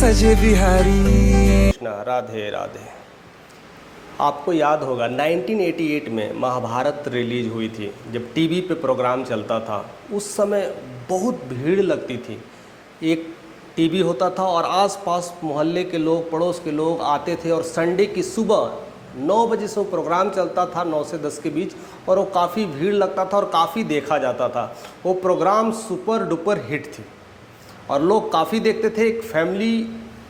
सजे बिहारी। कृष्णा राधे राधे। आपको याद होगा 1988 में महाभारत रिलीज हुई थी, जब टीवी पे प्रोग्राम चलता था। उस समय बहुत भीड़ लगती थी। एक टीवी होता था और आसपास मोहल्ले के लोग, पड़ोस के लोग आते थे, और संडे की सुबह 9 बजे से वो प्रोग्राम चलता था, 9 से 10 के बीच, और वो काफ़ी भीड़ लगता था और काफ़ी देखा जाता था। वो प्रोग्राम सुपर डुपर हिट थी और लोग काफ़ी देखते थे। एक फैमिली,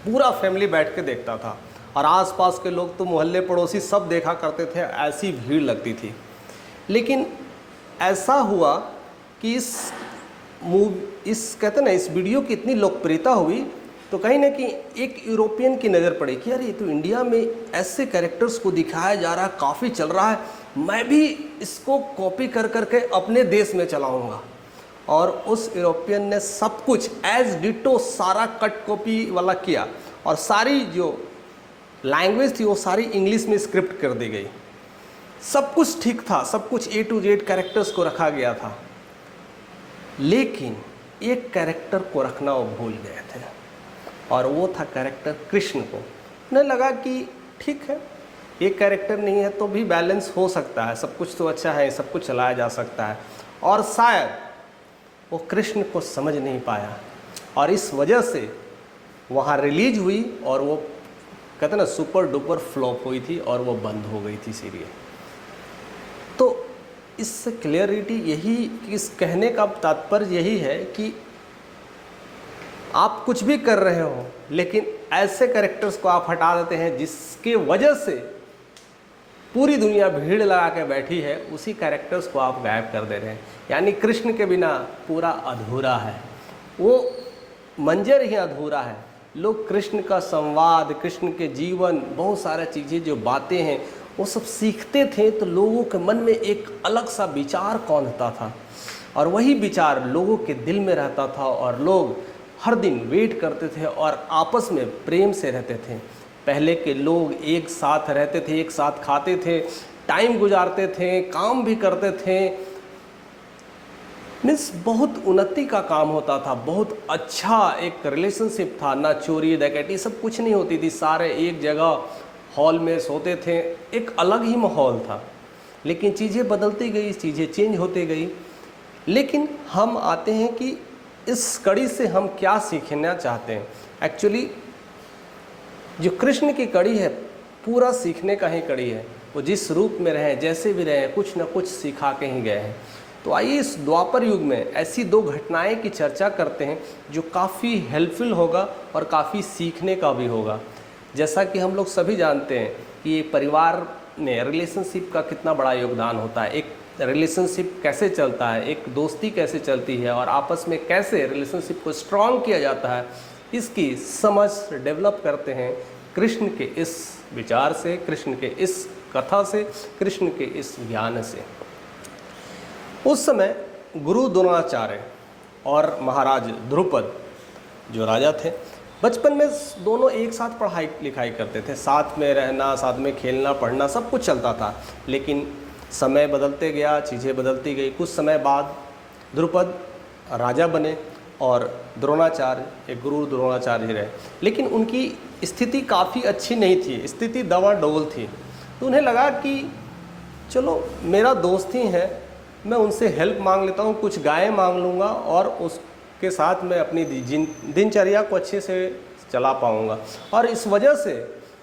पूरा फैमिली बैठ के देखता था, और आसपास के लोग तो मोहल्ले पड़ोसी सब देखा करते थे, ऐसी भीड़ लगती थी। लेकिन ऐसा हुआ कि इस कहते ना, इस वीडियो की इतनी लोकप्रियता हुई तो कहीं ना कहीं एक यूरोपियन की नज़र पड़ी कि यार ये तो इंडिया में ऐसे कैरेक्टर्स को दिखाया जा रहा है, काफ़ी चल रहा है, मैं भी इसको कॉपी कर करके अपने देश में चलाऊँगा। और उस यूरोपियन ने सब कुछ एज डिटो सारा कट कॉपी वाला किया, और सारी जो लैंग्वेज थी वो सारी इंग्लिश में स्क्रिप्ट कर दी गई। सब कुछ ठीक था, सब कुछ A to Z कैरेक्टर्स को रखा गया था, लेकिन एक कैरेक्टर को रखना वो भूल गए थे, और वो था कैरेक्टर कृष्ण को। उन्हें लगा कि ठीक है, एक कैरेक्टर नहीं है तो भी बैलेंस हो सकता है, सब कुछ तो अच्छा है, सब कुछ चलाया जा सकता है। और शायद वो कृष्ण को समझ नहीं पाया, और इस वजह से वहाँ रिलीज हुई, और वो कहते ना सुपर डुपर फ्लॉप हुई थी, और वो बंद हो गई थी सीरियल। तो इससे क्लियरिटी यही, इस कहने का तात्पर्य यही है कि आप कुछ भी कर रहे हो, लेकिन ऐसे कैरेक्टर्स को आप हटा देते हैं जिसके वजह से पूरी दुनिया भीड़ लगा के बैठी है, उसी कैरेक्टर्स को आप गायब कर दे रहे हैं। यानी कृष्ण के बिना पूरा अधूरा है, वो मंजर ही अधूरा है। लोग कृष्ण का संवाद, कृष्ण के जीवन, बहुत सारी चीज़ें जो बातें हैं वो सब सीखते थे, तो लोगों के मन में एक अलग सा विचार कौन होता था, और वही विचार लोगों के दिल में रहता था, और लोग हर दिन वेट करते थे और आपस में प्रेम से रहते थे। पहले के लोग एक साथ रहते थे, एक साथ खाते थे, टाइम गुजारते थे, काम भी करते थे। मीन्स बहुत उन्नति का काम होता था, बहुत अच्छा एक रिलेशनशिप था, ना चोरी डकैती सब कुछ नहीं होती थी, सारे एक जगह हॉल में सोते थे, एक अलग ही माहौल था। लेकिन चीज़ें बदलती गई, चीज़ें चेंज होती गई। लेकिन हम आते हैं कि इस कड़ी से हम क्या सीखना चाहते हैं। एक्चुअली जो कृष्ण की कड़ी है, पूरा सीखने का ही कड़ी है। वो जिस रूप में रहे, जैसे भी रहे, कुछ न कुछ सिखा के ही गए हैं। तो आइए इस द्वापर युग में ऐसी 2 घटनाएं की चर्चा करते हैं जो काफ़ी हेल्पफुल होगा और काफ़ी सीखने का भी होगा। जैसा कि हम लोग सभी जानते हैं कि परिवार में रिलेशनशिप का कितना बड़ा योगदान होता है, एक रिलेशनशिप कैसे चलता है, एक दोस्ती कैसे चलती है, और आपस में कैसे रिलेशनशिप को स्ट्रॉन्ग किया जाता है, इसकी समझ डेवलप करते हैं कृष्ण के इस विचार से, कृष्ण के इस कथा से, कृष्ण के इस ज्ञान से। उस समय गुरु द्रोणाचार्य और महाराज द्रुपद जो राजा थे, बचपन में दोनों एक साथ पढ़ाई लिखाई करते थे, साथ में रहना, साथ में खेलना पढ़ना सब कुछ चलता था। लेकिन समय बदलते गया, चीज़ें बदलती गई। कुछ समय बाद द्रुपद राजा बने और द्रोणाचार्य एक गुरु द्रोणाचार्य रहे। लेकिन उनकी स्थिति काफ़ी अच्छी नहीं थी, स्थिति दवाडोल थी। तो उन्हें लगा कि चलो मेरा दोस्त ही है, मैं उनसे हेल्प मांग लेता हूँ, कुछ गायें मांग लूँगा, और उसके साथ मैं अपनी दिनचर्या को अच्छे से चला पाऊँगा। और इस वजह से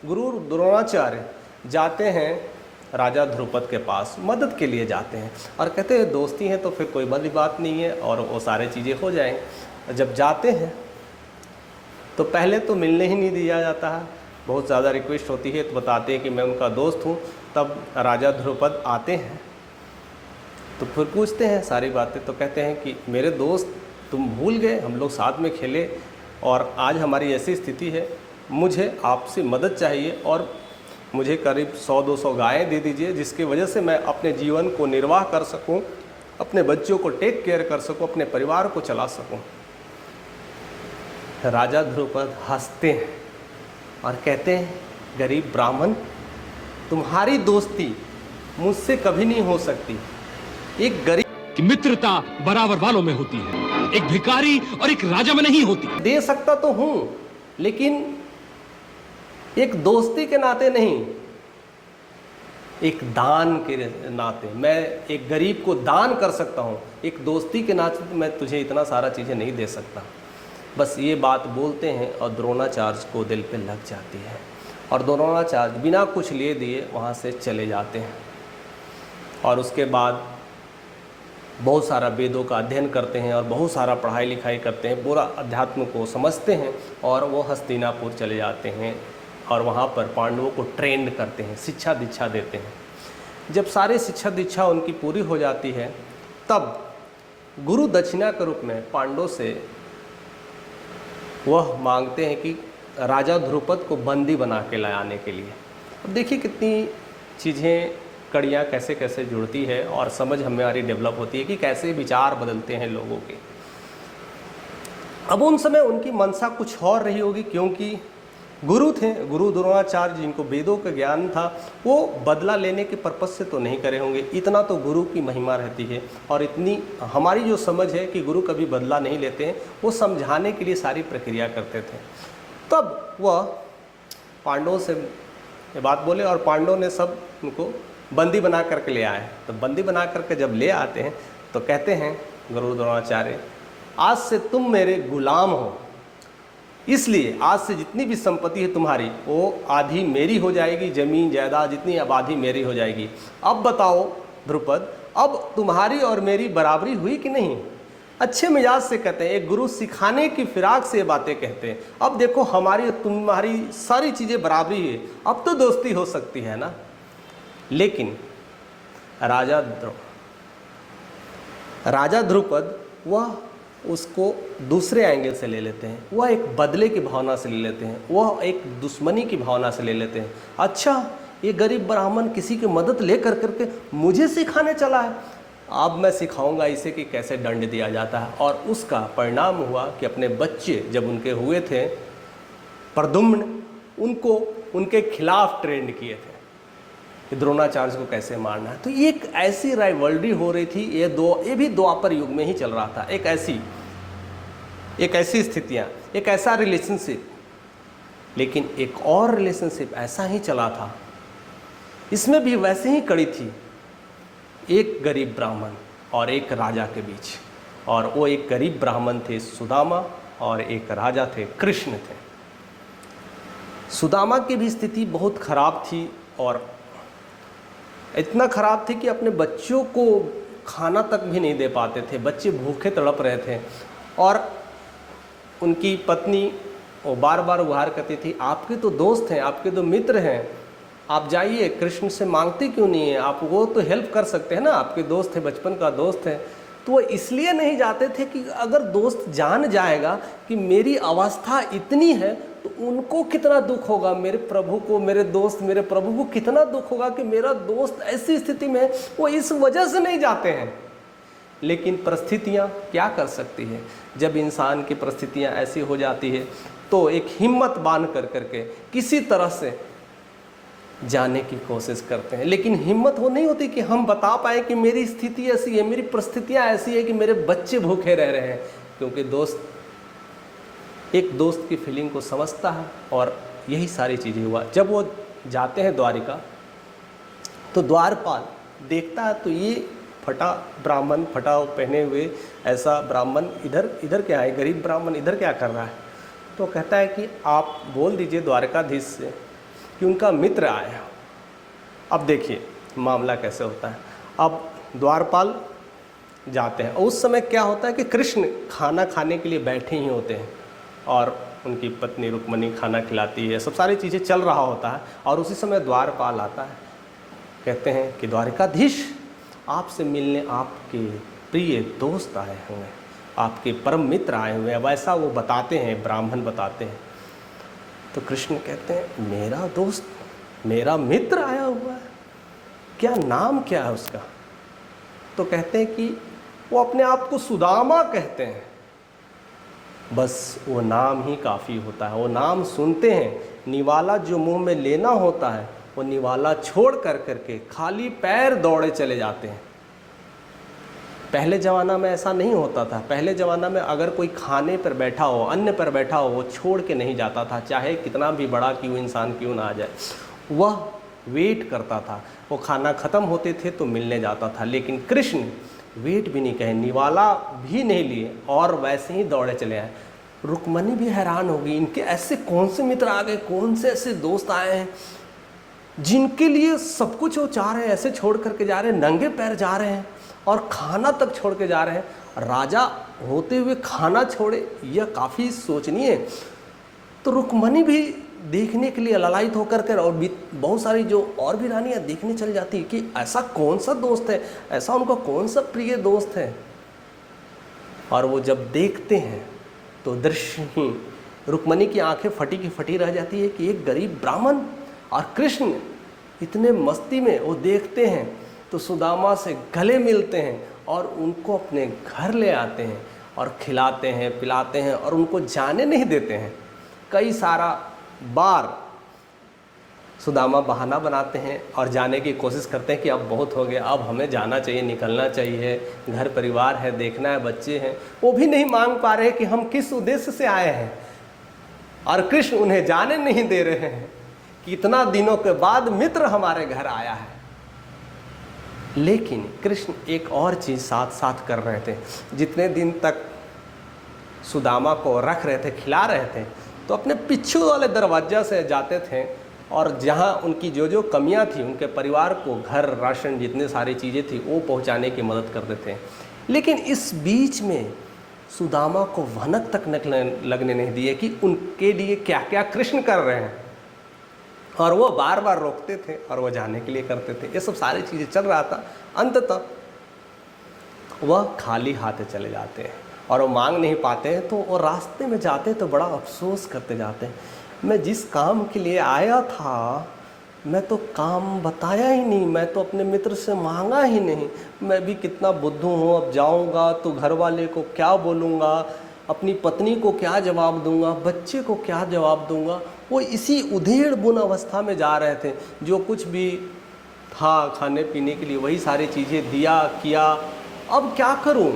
गुरु द्रोणाचार्य जाते हैं राजा द्रुपद के पास, मदद के लिए जाते हैं, और कहते हैं दोस्ती है तो फिर कोई बड़ी बात नहीं है, और वो सारे चीज़ें हो जाएंगी। जब जाते हैं तो पहले तो मिलने ही नहीं दिया जाता है, बहुत ज़्यादा रिक्वेस्ट होती है, तो बताते हैं कि मैं उनका दोस्त हूँ। तब राजा द्रुपद आते हैं तो फिर पूछते हैं सारी बातें, तो कहते हैं कि मेरे दोस्त तुम भूल गए, हम लोग साथ में खेले, और आज हमारी ऐसी स्थिति है, मुझे आपसे मदद चाहिए, और मुझे करीब 100-200 गायें दे दीजिए, जिसकी वजह से मैं अपने जीवन को निर्वाह कर सकूं, अपने बच्चों को टेक केयर कर सकूं, अपने परिवार को चला सकूं। राजा द्रुपद हंसते हैं और कहते हैं, गरीब ब्राह्मण, तुम्हारी दोस्ती मुझसे कभी नहीं हो सकती। एक गरीब कि मित्रता बराबर वालों में होती है, एक भिखारी और एक राजा में नहीं होती। दे सकता तो हूँ, लेकिन एक दोस्ती के नाते नहीं, एक दान के नाते। मैं एक गरीब को दान कर सकता हूँ, एक दोस्ती के नाते मैं तुझे इतना सारा चीज़ें नहीं दे सकता। बस ये बात बोलते हैं और द्रोणाचार्य को दिल पे लग जाती है, और द्रोणाचार्य बिना कुछ लिए दिए वहाँ से चले जाते हैं। और उसके बाद बहुत सारा वेदों का अध्ययन करते हैं और बहुत सारा पढ़ाई लिखाई करते हैं, पूरा अध्यात्म को समझते हैं, और वो हस्तिनापुर चले जाते हैं और वहाँ पर पांडवों को ट्रेंड करते हैं, शिक्षा दीक्षा देते हैं। जब सारे शिक्षा दीक्षा उनकी पूरी हो जाती है, तब गुरु दक्षिणा के रूप में पांडवों से वह मांगते हैं कि राजा ध्रुपद को बंदी बना के लाने के लिए। अब देखिए कितनी चीज़ें, कड़ियाँ कैसे कैसे जुड़ती है और समझ हमारी डेवलप होती है कि कैसे विचार बदलते हैं लोगों के। अब उन समय उनकी मनसा कुछ और रही होगी, क्योंकि गुरु थे, गुरु द्रोणाचार्य जिनको वेदों का ज्ञान था, वो बदला लेने के पर्पज से तो नहीं करे होंगे। इतना तो गुरु की महिमा रहती है, और इतनी हमारी जो समझ है कि गुरु कभी बदला नहीं लेते हैं, वो समझाने के लिए सारी प्रक्रिया करते थे। तब वह पांडवों से ये बात बोले, और पांडवों ने सब उनको बंदी बना करके ले आए। तो बंदी बना करके जब ले आते हैं तो कहते हैं गुरु द्रोणाचार्य, आज से तुम मेरे गुलाम हो, इसलिए आज से जितनी भी संपत्ति है तुम्हारी वो आधी मेरी हो जाएगी, जमीन जायदाद जितनी अब आधी मेरी हो जाएगी। अब बताओ ध्रुपद, अब तुम्हारी और मेरी बराबरी हुई कि नहीं? अच्छे मिजाज से कहते हैं, एक गुरु सिखाने की फिराक से ये बातें कहते हैं। अब देखो हमारी और तुम्हारी सारी चीज़ें बराबरी है, अब तो दोस्ती हो सकती है ना। लेकिन राजा ध्रुपद वह उसको दूसरे एंगल से ले लेते हैं, वह एक बदले की भावना से ले लेते हैं, वह एक दुश्मनी की भावना से ले लेते हैं। अच्छा, ये गरीब ब्राह्मण किसी की मदद ले कर करके मुझे सिखाने चला है, अब मैं सिखाऊंगा इसे कि कैसे दंड दिया जाता है। और उसका परिणाम हुआ कि अपने बच्चे जब उनके हुए थे प्रद्युम्न, उनको उनके खिलाफ ट्रेंड किए थे कि द्रोणाचार्य को कैसे मारना है। तो ये एक ऐसी राइवलरी हो रही थी, ये भी द्वापर युग में ही चल रहा था। एक ऐसी स्थितियाँ, एक ऐसा रिलेशनशिप। लेकिन एक और रिलेशनशिप ऐसा ही चला था, इसमें भी वैसे ही कड़ी थी, एक गरीब ब्राह्मण और एक राजा के बीच। और वो एक गरीब ब्राह्मण थे सुदामा, और एक राजा थे कृष्ण थे। सुदामा की भी स्थिति बहुत खराब थी, और इतना खराब थी कि अपने बच्चों को खाना तक भी नहीं दे पाते थे, बच्चे भूखे तड़प रहे थे। और उनकी पत्नी वो बार बार गुहार करती थी, आपके तो दोस्त हैं, आपके तो मित्र हैं, आप जाइए, कृष्ण से मांगते क्यों नहीं है आप? वो तो हेल्प कर सकते हैं ना, आपके दोस्त है, बचपन का दोस्त है। तो वो इसलिए नहीं जाते थे कि अगर दोस्त जान जाएगा कि मेरी अवस्था इतनी है तो उनको कितना दुख होगा, मेरे प्रभु को, मेरे दोस्त, मेरे प्रभु को कितना दुख होगा कि मेरा दोस्त ऐसी स्थिति में है। वो इस वजह से नहीं जाते हैं। लेकिन परिस्थितियाँ क्या कर सकती है, जब इंसान की परिस्थितियाँ ऐसी हो जाती है तो एक हिम्मत बांध कर करके किसी तरह से जाने की कोशिश करते हैं। लेकिन हिम्मत वो नहीं होती कि हम बता पाए कि मेरी स्थिति ऐसी है, मेरी परिस्थितियाँ ऐसी है कि मेरे बच्चे भूखे रह रहे हैं। क्योंकि दोस्त एक दोस्त की फीलिंग को समझता है। और यही सारी चीज़ें हुआ। जब वो जाते हैं द्वारिका तो द्वारपाल देखता है तो ये फटा ब्राह्मण, फटा पहने हुए ऐसा ब्राह्मण इधर क्या है, गरीब ब्राह्मण इधर क्या कर रहा है? तो कहता है कि आप बोल दीजिए द्वारकाधीश से कि उनका मित्र आया। अब देखिए मामला कैसे होता है। अब द्वारपाल जाते हैं, उस समय क्या होता है कि कृष्ण खाना खाने के लिए बैठे ही होते हैं और उनकी पत्नी रुक्मणी खाना खिलाती है, सब सारी चीज़ें चल रहा होता है। और उसी समय द्वारपाल आता है, कहते हैं कि द्वारकाधीश आपसे मिलने आपके प्रिय दोस्त आए हुए हैं, आपके परम मित्र आए हुए हैं। वैसा वो बताते हैं, ब्राह्मण बताते हैं। तो कृष्ण कहते हैं मेरा दोस्त, मेरा मित्र आया हुआ है, क्या नाम क्या है उसका? तो कहते हैं कि वो अपने आप को सुदामा कहते हैं। बस वो नाम ही काफ़ी होता है। वो नाम सुनते हैं, निवाला जो मुंह में लेना होता है वो निवाला छोड़ कर करके खाली पैर दौड़े चले जाते हैं। पहले ज़माना में ऐसा नहीं होता था। पहले ज़माना में अगर कोई खाने पर बैठा हो, अन्न पर बैठा हो, वो छोड़ के नहीं जाता था, चाहे कितना भी बड़ा क्यों इंसान क्यों ना आ जाए, वह वेट करता था। वो खाना ख़त्म होते थे तो मिलने जाता था। लेकिन कृष्ण वेट भी नहीं कहे, निवाला भी नहीं लिए और वैसे ही दौड़े चले आए। रुक्मणी भी हैरान होगी, इनके ऐसे कौन से मित्र आ गए, कौन से ऐसे दोस्त आए हैं जिनके लिए सब कुछ वो चाह रहे हैं, ऐसे छोड़ करके जा रहे हैं, नंगे पैर जा रहे हैं और खाना तक छोड़ के जा रहे हैं। राजा होते हुए खाना छोड़े, यह काफ़ी सोचनीय है। तो रुक्मणी भी देखने के लिए ललायित होकर कर, और बहुत सारी जो और भी रानियाँ देखने चल जाती कि ऐसा कौन सा दोस्त है, ऐसा उनका कौन सा प्रिय दोस्त है। और वो जब देखते हैं तो दृश्य ही, रुक्मणी की आंखें फटी की फटी रह जाती है कि एक गरीब ब्राह्मण और कृष्ण इतने मस्ती में वो देखते हैं तो सुदामा से गले मिलते हैं और उनको अपने घर ले आते हैं और खिलाते हैं, पिलाते हैं और उनको जाने नहीं देते हैं। कई सारा बार सुदामा बहाना बनाते हैं और जाने की कोशिश करते हैं कि अब बहुत हो गया, अब हमें जाना चाहिए, निकलना चाहिए, घर परिवार है, देखना है, बच्चे हैं। वो भी नहीं मांग पा रहे कि हम किस उद्देश्य से आए हैं, और कृष्ण उन्हें जाने नहीं दे रहे हैं कि इतना दिनों के बाद मित्र हमारे घर आया है। लेकिन कृष्ण एक और चीज़ साथ साथ कर रहे थे। जितने दिन तक सुदामा को रख रहे थे, खिला रहे थे, तो अपने पिछू वाले दरवाजा से जाते थे और जहाँ उनकी जो जो कमियाँ थी, उनके परिवार को घर, राशन, जितने सारी चीज़ें थी वो पहुँचाने की मदद करते थे। लेकिन इस बीच में सुदामा को भनक तक लगने नहीं दिए कि उनके लिए क्या क्या कृष्ण कर रहे हैं, और वो बार बार रोकते थे और वो जाने के लिए करते थे। ये सब सारी चीज़ें चल रहा था। अंततः वह खाली हाथ चले जाते हैं और वो मांग नहीं पाते हैं, तो वो रास्ते में जाते तो बड़ा अफसोस करते जाते हैं, मैं जिस काम के लिए आया था मैं तो काम बताया ही नहीं, मैं तो अपने मित्र से मांगा ही नहीं, मैं भी कितना बुद्धू हूँ, अब जाऊँगा तो घर वाले को क्या बोलूँगा, अपनी पत्नी को क्या जवाब दूंगा, बच्चे को क्या जवाब दूंगा। वो इसी उधेड़ बुन अवस्था में जा रहे थे। जो कुछ भी था खाने पीने के लिए वही सारी चीज़ें दिया किया, अब क्या करूं।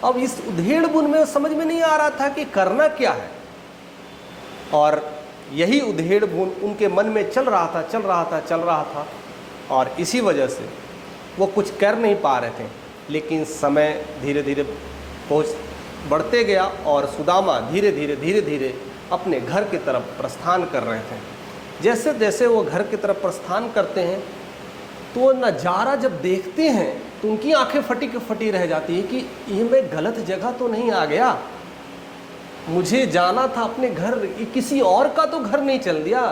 अब इस उधेड़ बुन में समझ में नहीं आ रहा था कि करना क्या है, और यही उधेड़ बुन उनके मन में चल रहा था और इसी वजह से वो कुछ कर नहीं पा रहे थे। लेकिन समय धीरे धीरे बढ़ते गया और सुदामा धीरे धीरे अपने घर की तरफ प्रस्थान कर रहे थे। जैसे जैसे वो घर की तरफ प्रस्थान करते हैं तो वो नज़ारा जब देखते हैं तो उनकी आंखें फटी की फटी रह जाती है कि ये मैं गलत जगह तो नहीं आ गया, मुझे जाना था अपने घर, किसी और का तो घर नहीं चल दिया,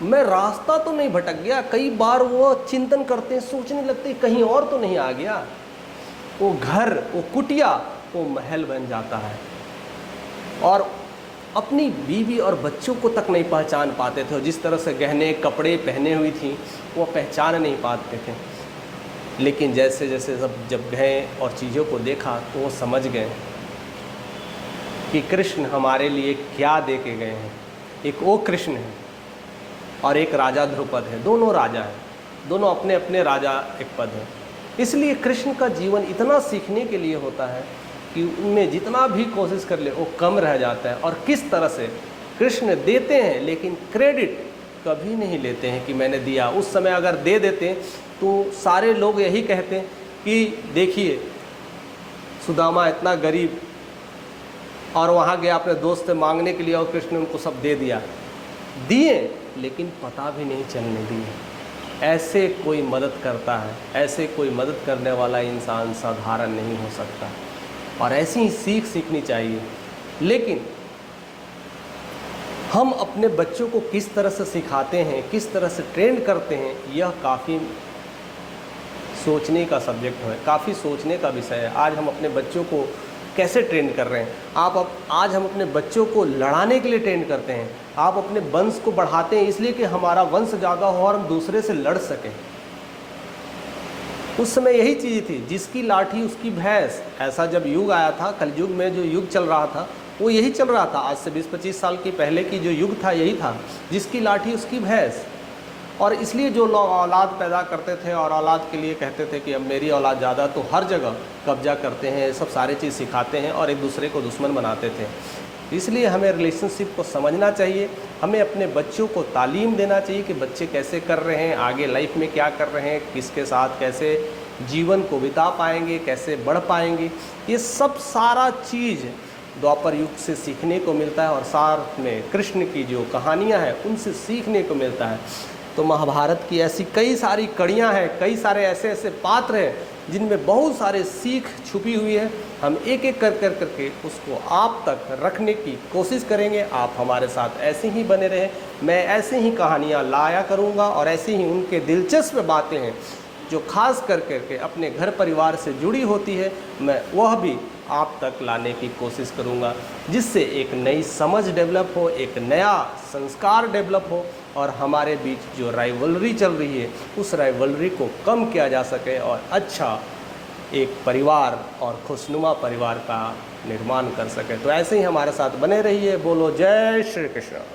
मैं रास्ता तो नहीं भटक गया। कई बार वो चिंतन करते हैं, सोचने लगते हैं कहीं और तो नहीं आ गया। वो घर, वो कुटिया, वो महल बन जाता है और अपनी बीवी और बच्चों को तक नहीं पहचान पाते थे। और जिस तरह से गहने कपड़े पहने हुई थी वो पहचान नहीं पाते थे। लेकिन जैसे जैसे जब गए और चीज़ों को देखा तो वो समझ गए कि कृष्ण हमारे लिए क्या दे के गए हैं। एक वो कृष्ण है और एक राजा ध्रुपद है, दोनों राजा हैं, दोनों अपने अपने राजा एक पद हैं। इसलिए कृष्ण का जीवन इतना सीखने के लिए होता है कि उनमें जितना भी कोशिश कर ले वो कम रह जाता है। और किस तरह से कृष्ण देते हैं लेकिन क्रेडिट कभी नहीं लेते हैं कि मैंने दिया। उस समय अगर दे देते तो सारे लोग यही कहते कि देखिए सुदामा इतना गरीब और वहाँ गया अपने दोस्त से मांगने के लिए और कृष्ण ने उनको सब दे दिए, लेकिन पता भी नहीं चलने दिए। ऐसे कोई मदद करता है, ऐसे कोई मदद करने वाला इंसान साधारण नहीं हो सकता, और ऐसी ही सीख सीखनी चाहिए। लेकिन हम अपने बच्चों को किस तरह से सिखाते हैं, किस तरह से ट्रेन करते हैं, यह काफ़ी सोचने का सब्जेक्ट है, काफ़ी सोचने का विषय है। आज हम अपने बच्चों को कैसे ट्रेन कर रहे हैं? आज हम अपने बच्चों को लड़ाने के लिए ट्रेन करते हैं। आप अपने वंश को बढ़ाते हैं इसलिए कि हमारा वंश ज़्यादा हो और हम दूसरे से लड़ सकें। उस समय यही चीज़ थी, जिसकी लाठी उसकी भैंस। ऐसा जब युग आया था, कलयुग में जो युग चल रहा था वो यही चल रहा था। आज से 20-25 साल की पहले की जो युग था यही था, जिसकी लाठी उसकी भैंस। और इसलिए जो लोग औलाद पैदा करते थे और औलाद के लिए कहते थे कि अब मेरी औलाद ज़्यादा, तो हर जगह कब्जा करते हैं, सब सारी चीज़ सिखाते हैं और एक दूसरे को दुश्मन बनाते थे। इसलिए हमें रिलेशनशिप को समझना चाहिए, हमें अपने बच्चों को तालीम देना चाहिए कि बच्चे कैसे कर रहे हैं, आगे लाइफ में क्या कर रहे हैं, किसके साथ कैसे जीवन को बिता पाएंगे, कैसे बढ़ पाएंगे। ये सब सारा चीज़ द्वापर युग से सीखने को मिलता है और साथ में कृष्ण की जो कहानियाँ हैं उनसे सीखने को मिलता है। तो महाभारत की ऐसी कई सारी कड़ियाँ हैं, कई सारे ऐसे ऐसे पात्र हैं जिनमें बहुत सारे सीख छुपी हुई है। हम एक एक करके उसको आप तक रखने की कोशिश करेंगे। आप हमारे साथ ऐसे ही बने रहें, मैं ऐसे ही कहानियाँ लाया करूँगा और ऐसे ही उनके दिलचस्प बातें हैं जो खास करके अपने घर परिवार से जुड़ी होती है, मैं वह भी आप तक लाने की कोशिश करूंगा, जिससे एक नई समझ डेवलप हो, एक नया संस्कार डेवलप हो और हमारे बीच जो राइवलरी चल रही है उस राइवलरी को कम किया जा सके और अच्छा एक परिवार और खुशनुमा परिवार का निर्माण कर सके। तो ऐसे ही हमारे साथ बने रहिए। बोलो जय श्री कृष्ण।